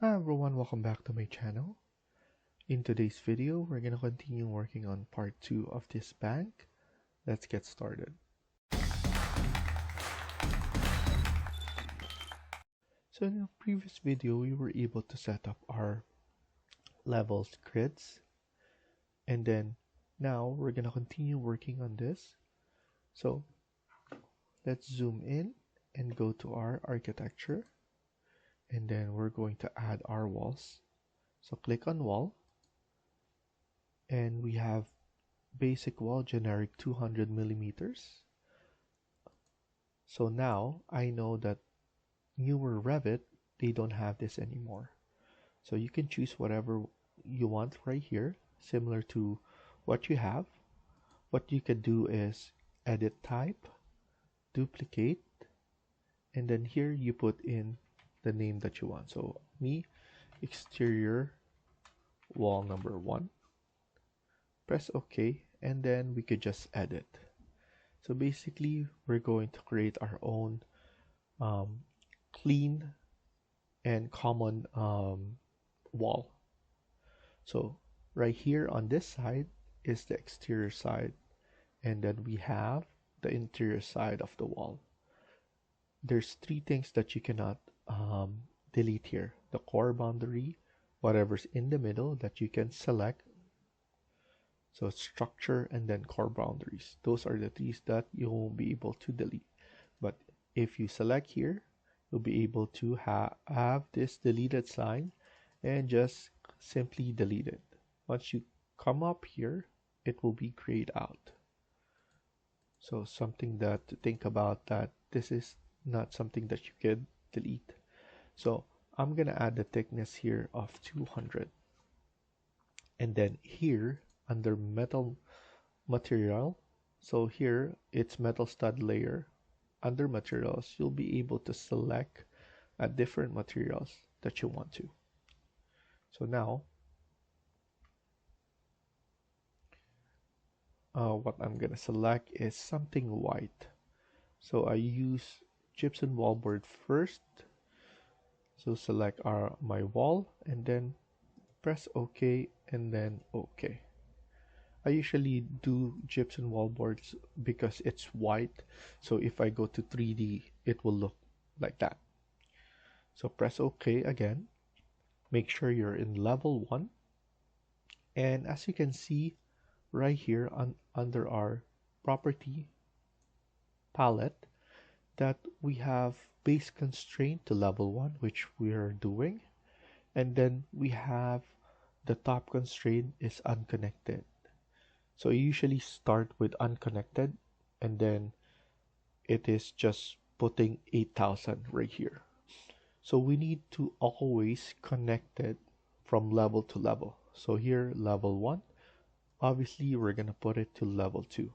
Hi everyone, welcome back to my channel. In today's video, we're going to continue working on part 2 of this bank. Let's get started. So in the previous video, we were able to set up our levels grids. And then now we're going to continue working on this. So let's zoom in and go to our architecture. And then we're going to add our walls. So click on wall. And we have basic wall generic 200 millimeters. So now I know that newer Revit, they don't have this anymore. So you can choose whatever you want right here, similar to what you have. What you can do is edit type, duplicate, and then here you put in the name that you want. So me, exterior wall number 1. Press OK, and then we could just edit. So basically, we're going to create our own clean and common wall. So right here on this side is the exterior side, and then we have the interior side of the wall. There's 3 things that you cannot delete here: the core boundary, whatever's in the middle that you can select. So structure and then core boundaries. Those are the 3 that you won't be able to delete. But if you select here, you'll be able to have this deleted sign and just simply delete it. Once you come up here, it will be grayed out. So something that to think about, that this is not something that you can delete. So I'm gonna add the thickness here of 200. And then here under metal material, so here it's metal stud layer. Under materials, you'll be able to select different materials that you want to. So now what I'm gonna select is something white. So I use gypsum wallboard first. So select my wall and then press OK and then OK. I usually do gypsum wallboards because it's white. So if I go to 3D, it will look like that. So press OK again. Make sure you're in level 1. And as you can see right here under our property palette, that we have base constraint to level 1, which we are doing. And then we have the top constraint is unconnected. So you usually start with unconnected, and then it is just putting 8,000 right here. So we need to always connect it from level to level. So here, level 1, obviously we're going to put it to level 2.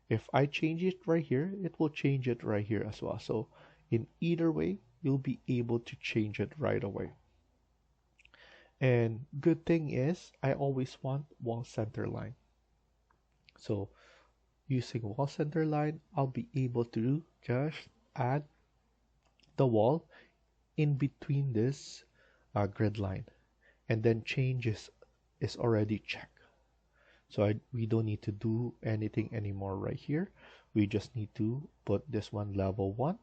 If I change it right here, it will change it right here as well. So in either way, you'll be able to change it right away. And good thing is, I always want wall center line. So using wall center line, I'll be able to just add the wall in between this grid line, and then changes is already checked. So we don't need to do anything anymore right here. We just need to put this one level 1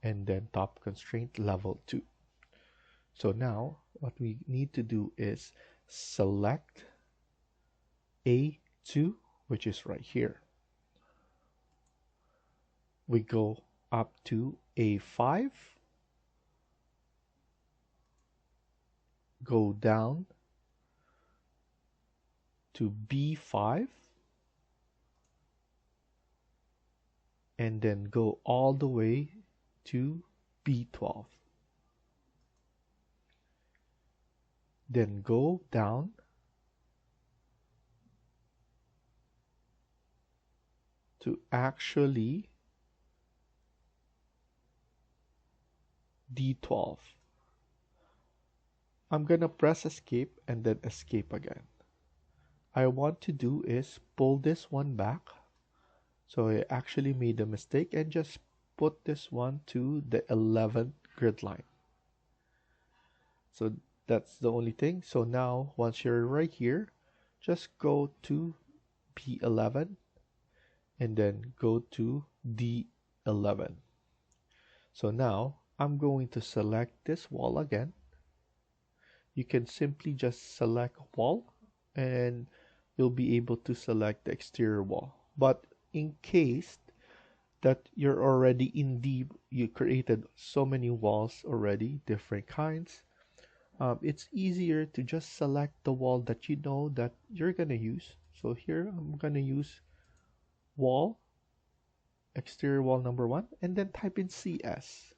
and then top constraint level 2. So now what we need to do is select A2, which is right here. We go up to A5, go down to B5, and then go all the way to B12. Then go down to actually D12. I'm gonna press escape and then escape again. I want to do is pull this one back. So I actually made a mistake and just put this one to the 11th grid line. So that's the only thing. So now once you're right here, just go to P11 and then go to D11. So now I'm going to select this wall again. You can simply just select wall and you'll be able to select the exterior wall. But in case that you're already in deep, you created so many walls already, different kinds, it's easier to just select the wall that you know that you're gonna use. So here I'm gonna use wall, exterior wall number 1, and then type in CS.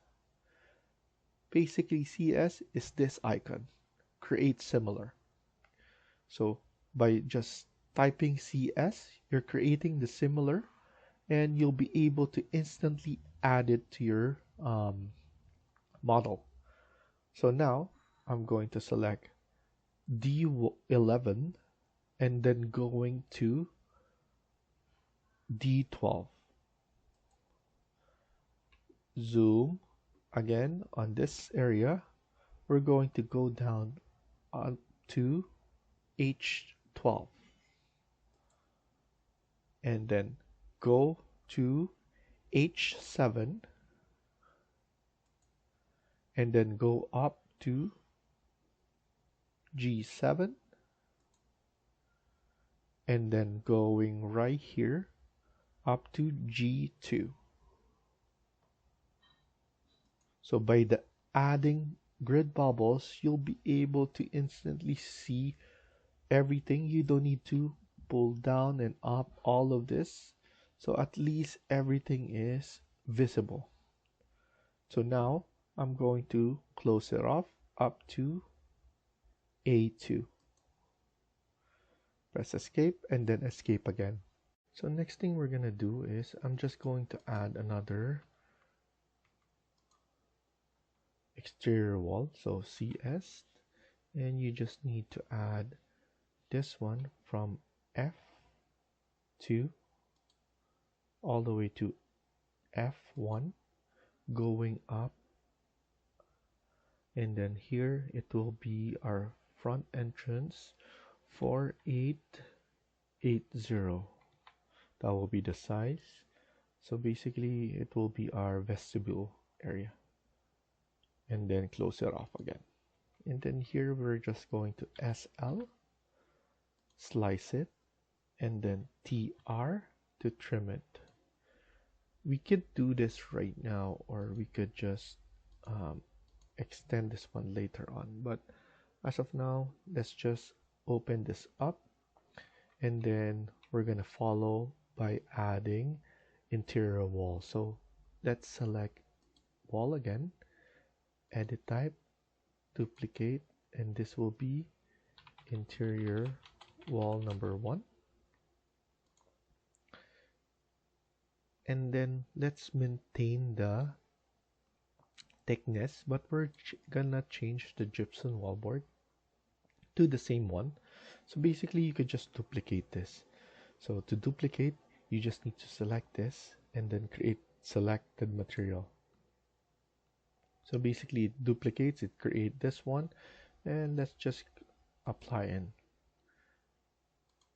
Basically CS is this icon, create similar. So by just typing CS, you're creating the similar and you'll be able to instantly add it to your model. So now I'm going to select D11 and then going to D12. Zoom again on this area. We're going to go down to H12 and then go to H7 and then go up to G7 and then going right here up to G2. So by the adding grid bubbles, you'll be able to instantly see everything. You don't need to pull down and up all of this. So at least everything is visible. So now I'm going to close it off up to A2. Press escape and then escape again. So next thing we're gonna do is I'm just going to add another exterior wall. So CS, and you just need to add this one from F2 all the way to F1, going up, and then here it will be our front entrance 4880. That will be the size. So basically it will be our vestibule area, and then close it off again. And then here we're just going to SL, slice it, and then TR to trim it. We could do this right now, or we could just extend this one later on, but as of now let's just open this up, and then we're gonna follow by adding interior wall. So let's select wall again, edit type, duplicate, and this will be interior wall number 1. And then let's maintain the thickness, but we're gonna change the gypsum wallboard to the same one. So basically you could just duplicate this. So to duplicate, you just need to select this and then create selected material. So basically it duplicates, it create this one, and let's just apply in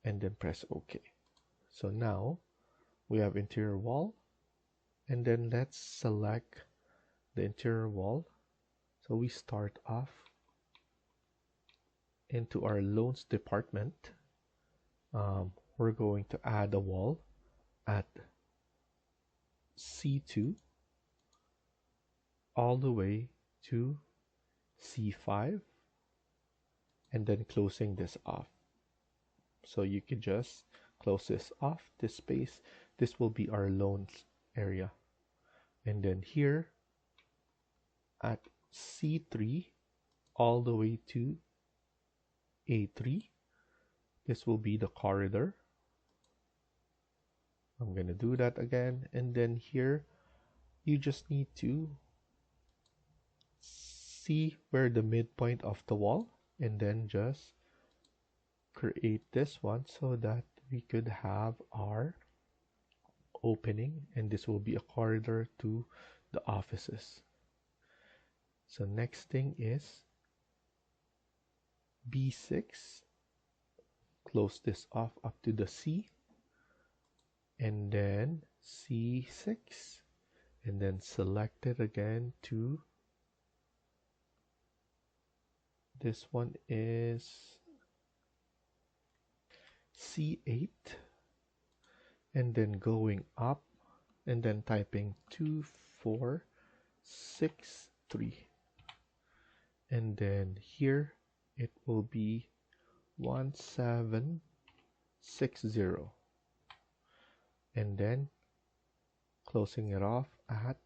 and then press OK. So now we have interior wall, and then let's select the interior wall. So we start off into our loans department. We're going to add a wall at C2 all the way to C5 and then closing this off. So you can just close this off, this space. This will be our loans area. And then here at C3 all the way to A3, this will be the corridor. I'm gonna do that again, and then here you just need to see where the midpoint of the wall, and then just create this one so that we could have our opening, and this will be a corridor to the offices. So next thing is B6, close this off up to the C, and then C6, and then select it again to, this one is C8, and then going up and then typing 2463, and then here it will be 1760, and then closing it off at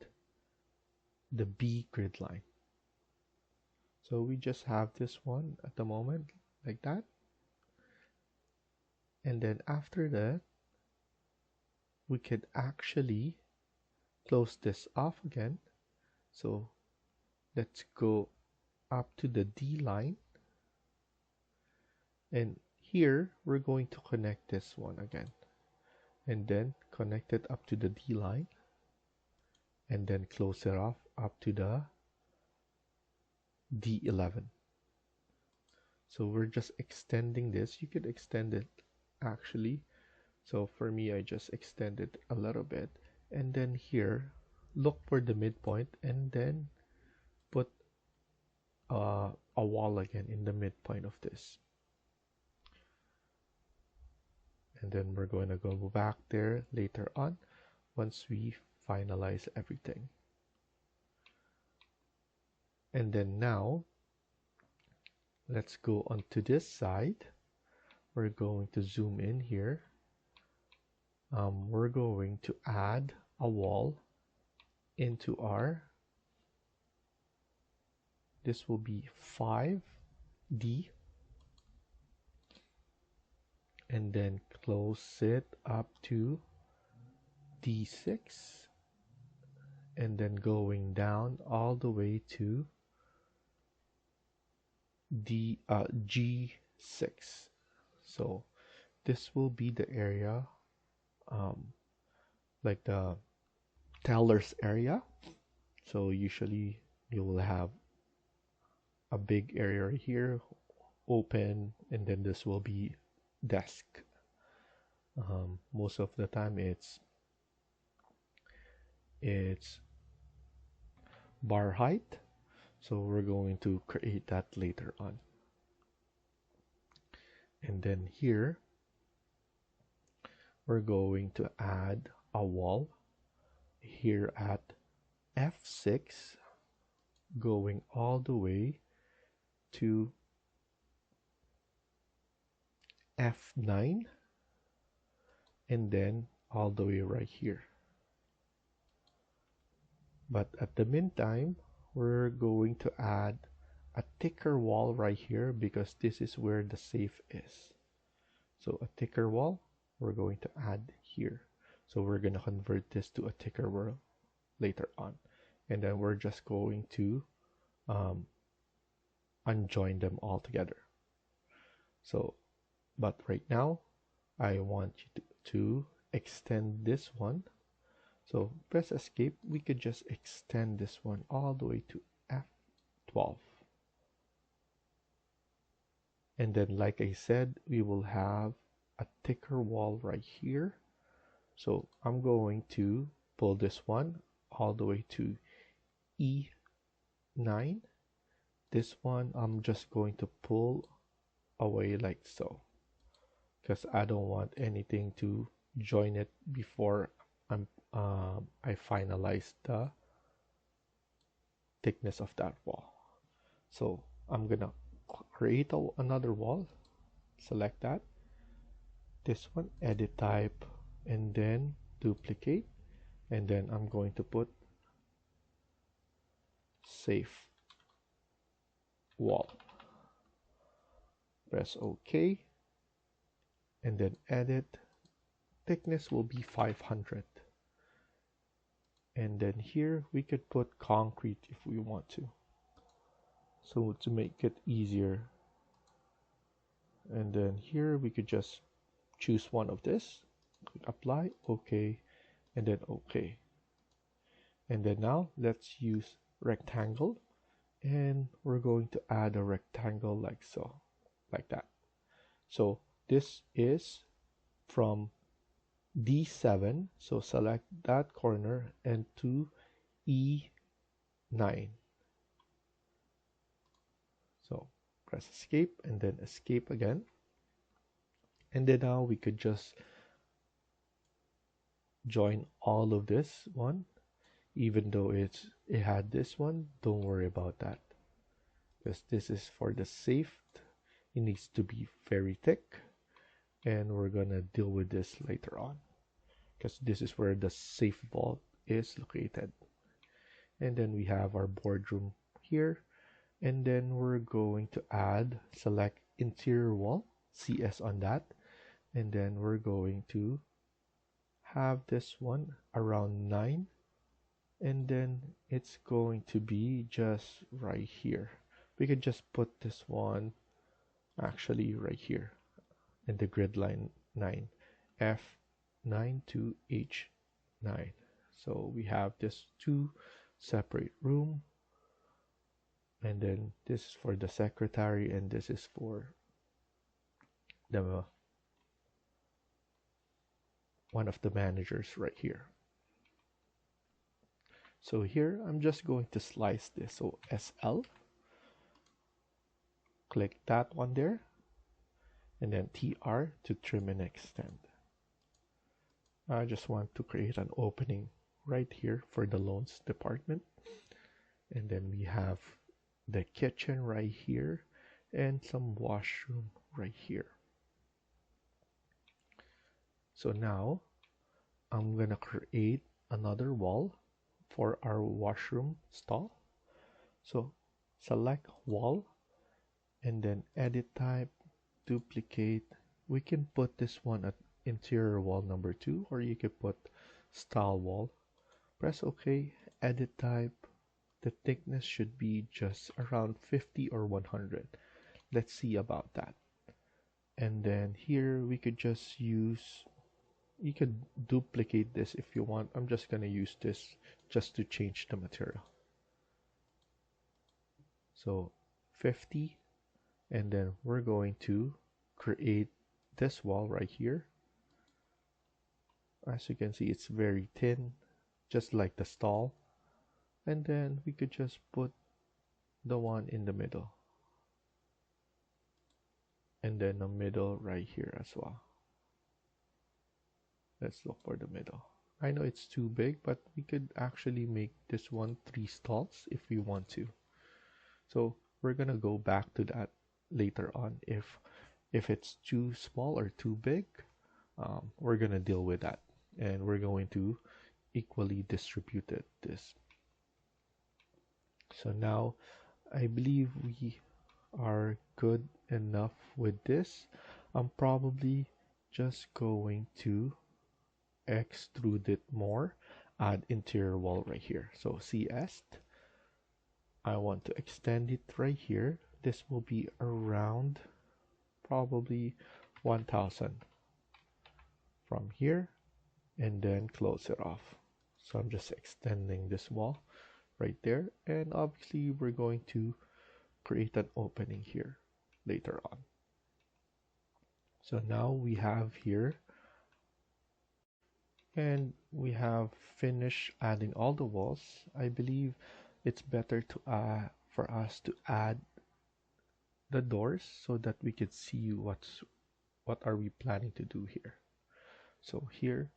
the B grid line. So we just have this one at the moment like that, and then after that we could actually close this off again. So let's go up to the D line, and here we're going to connect this one again, and then connect it up to the D line, and then close it off up to the D11. So we're just extending this. You could extend it actually. So for me, I just extended a little bit, and then here look for the midpoint, and then put a wall again in the midpoint of this, and then we're going to go back there later on once we finalize everything. And then now let's go onto this side. We're going to zoom in here. We're going to add a wall into our, this will be 5D, and then close it up to D6, and then going down all the way to G6. So this will be the area, like the teller's area. So usually you will have a big area here open, and then this will be desk. Most of the time it's bar height, so we're going to create that later on. And then here we're going to add a wall here at F6, going all the way to F9, and then all the way right here. But at the meantime, we're going to add a thicker wall right here, because this is where the safe is. So a thicker wall we're going to add here. So we're going to convert this to a thicker wall later on, and then we're just going to unjoin them all together. So but right now I want you to extend this one. So press escape. We could just extend this one all the way to F12. And then, like I said, we will have a thicker wall right here. So I'm going to pull this one all the way to E9. This one I'm just going to pull away like so, because I don't want anything to join it before I finalize the thickness of that wall. So I'm gonna create another wall, select that, this one, edit type, and then duplicate, and then I'm going to put safe wall, press OK, and then edit. Thickness will be 500, and then here we could put concrete if we want to, so to make it easier. And then here we could just choose one of this, click apply, OK, and then OK. And then now let's use rectangle, and we're going to add a rectangle like so. like that. So this is from D7, so select that corner and to E9. So press escape and then escape again. And then now we could just join all of this one. Even though it had this one, don't worry about that, because this is for the safe. It needs to be very thick, and we're gonna deal with this later on, because this is where the safe vault is located. And then we have our boardroom here, and then we're going to select interior wall, CS on that, and then we're going to have this one around 9, and then it's going to be just right here. We could just put this one actually right here in the grid line 9, F9 to H9. So we have this 2 separate room, and then this is for the secretary, and this is for the one of the managers right here. So here I'm just going to slice this. So SL, click that one there, and then TR to trim and extend. I just want to create an opening right here for the loans department. And then we have the kitchen right here and some washroom right here. So now I'm gonna create another wall for our washroom stall. So select wall and then edit type, duplicate. We can put this one at interior wall number 2, or you could put style wall. Press OK, edit type. The thickness should be just around 50 or 100. Let's see about that. And then here we could just use, you could duplicate this if you want. I'm just gonna use this just to change the material. So 50, and then we're going to create this wall right here. As you can see, it's very thin, just like the stall. And then we could just put the one in the middle, and then the middle right here as well. Let's look for the middle. I know it's too big, but we could actually make this one 3 stalls if we want to. So we're gonna go back to that later on. If it's too small or too big, we're gonna deal with that, and we're going to equally distribute this. So now I believe we are good enough with this. I'm probably just going to extrude it more, add interior wall right here. So CS, I want to extend it right here. This will be around probably 1000 from here, and then close it off. So I'm just extending this wall right there, and obviously we're going to create an opening here later on. So now we have here, and we have finished adding all the walls. I believe it's better to for us to add the doors so that we can see what are we planning to do here. So here,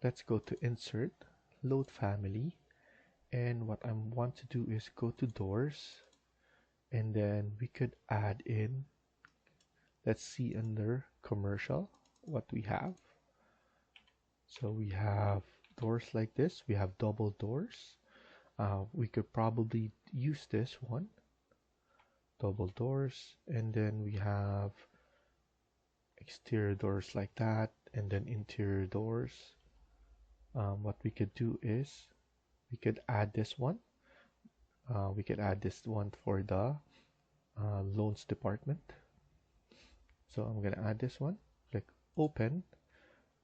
let's go to insert, load family, and what I want to do is go to doors, and then we could add in, let's see under commercial what we have. So we have doors like this, we have double doors. We could probably use this one, double doors, and then we have exterior doors like that, and then interior doors. What we could do is we could add this one. We could add this one for the loans department. So I'm gonna add this one, click open.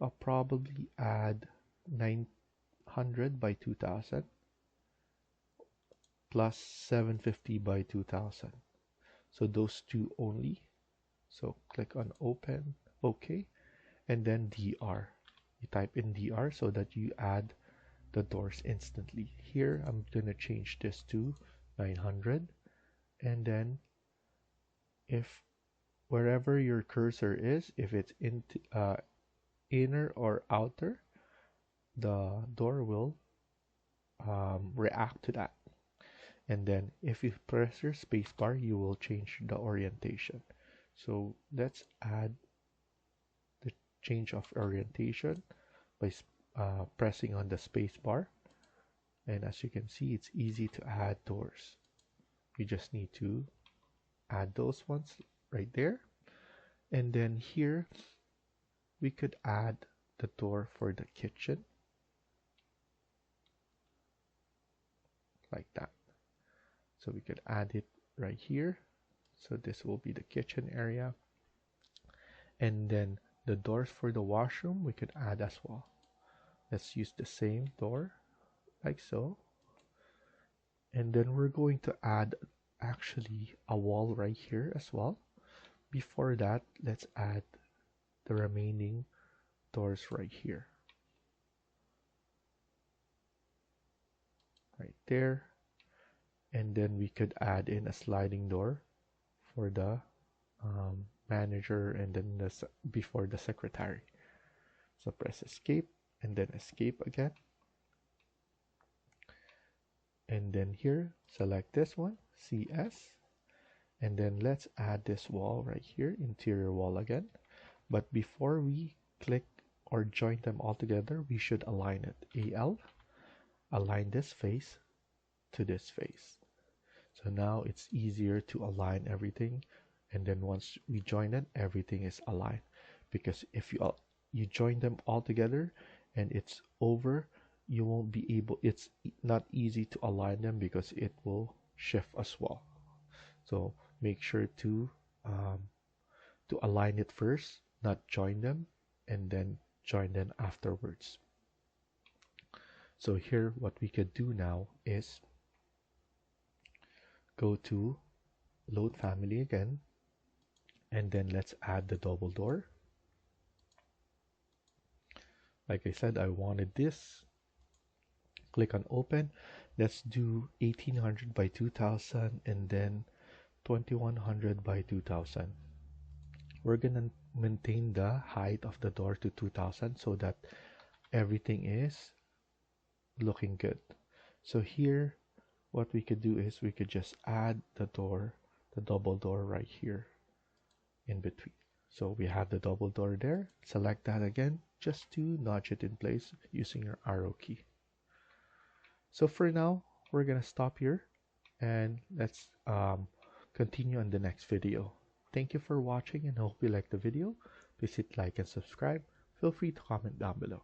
I'll probably add 900 by 2000 plus 750 by 2000. So those two only. So click on open, OK, and then DR. You type in DR so that you add the doors instantly. Here I'm going to change this to 900, and then if wherever your cursor is, if it's into inner or outer, the door will react to that. And then if you press your spacebar, you will change the orientation. So let's add the change of orientation by pressing on the spacebar. And as you can see, it's easy to add doors. You just need to add those ones right there. And then here we could add the door for the kitchen like that. So we could add it right here. So this will be the kitchen area. And then the doors for the washroom we could add as well. Let's use the same door like so. And then we're going to add actually a wall right here as well. Before that, let's add the remaining doors right here. Right there. And then we could add in a sliding door for the manager, and then before the secretary. So press escape and then escape again. And then here, select this one, CS. And then let's add this wall right here, interior wall again. But before we click or join them all together, we should align it. AL, align this face to this face. So now it's easier to align everything. And then once we join it, everything is aligned. Because if you join them all together and it's over, you won't be able, it's not easy to align them because it will shift as well. So make sure to align it first, not join them, and then join them afterwards. So here what we could do now is go to load family again, and then let's add the double door. Like I said, I wanted this. Click on open. Let's do 1800 by 2000 and then 2100 by 2000. We're gonna maintain the height of the door to 2000 so that everything is looking good. So here what we could do is we could just add the door, the double door right here in between. So we have the double door there. Select that again just to nudge it in place using your arrow key. So for now, we're gonna stop here and let's continue on the next video. Thank you for watching and I hope you liked the video. Please hit like and subscribe. Feel free to comment down below.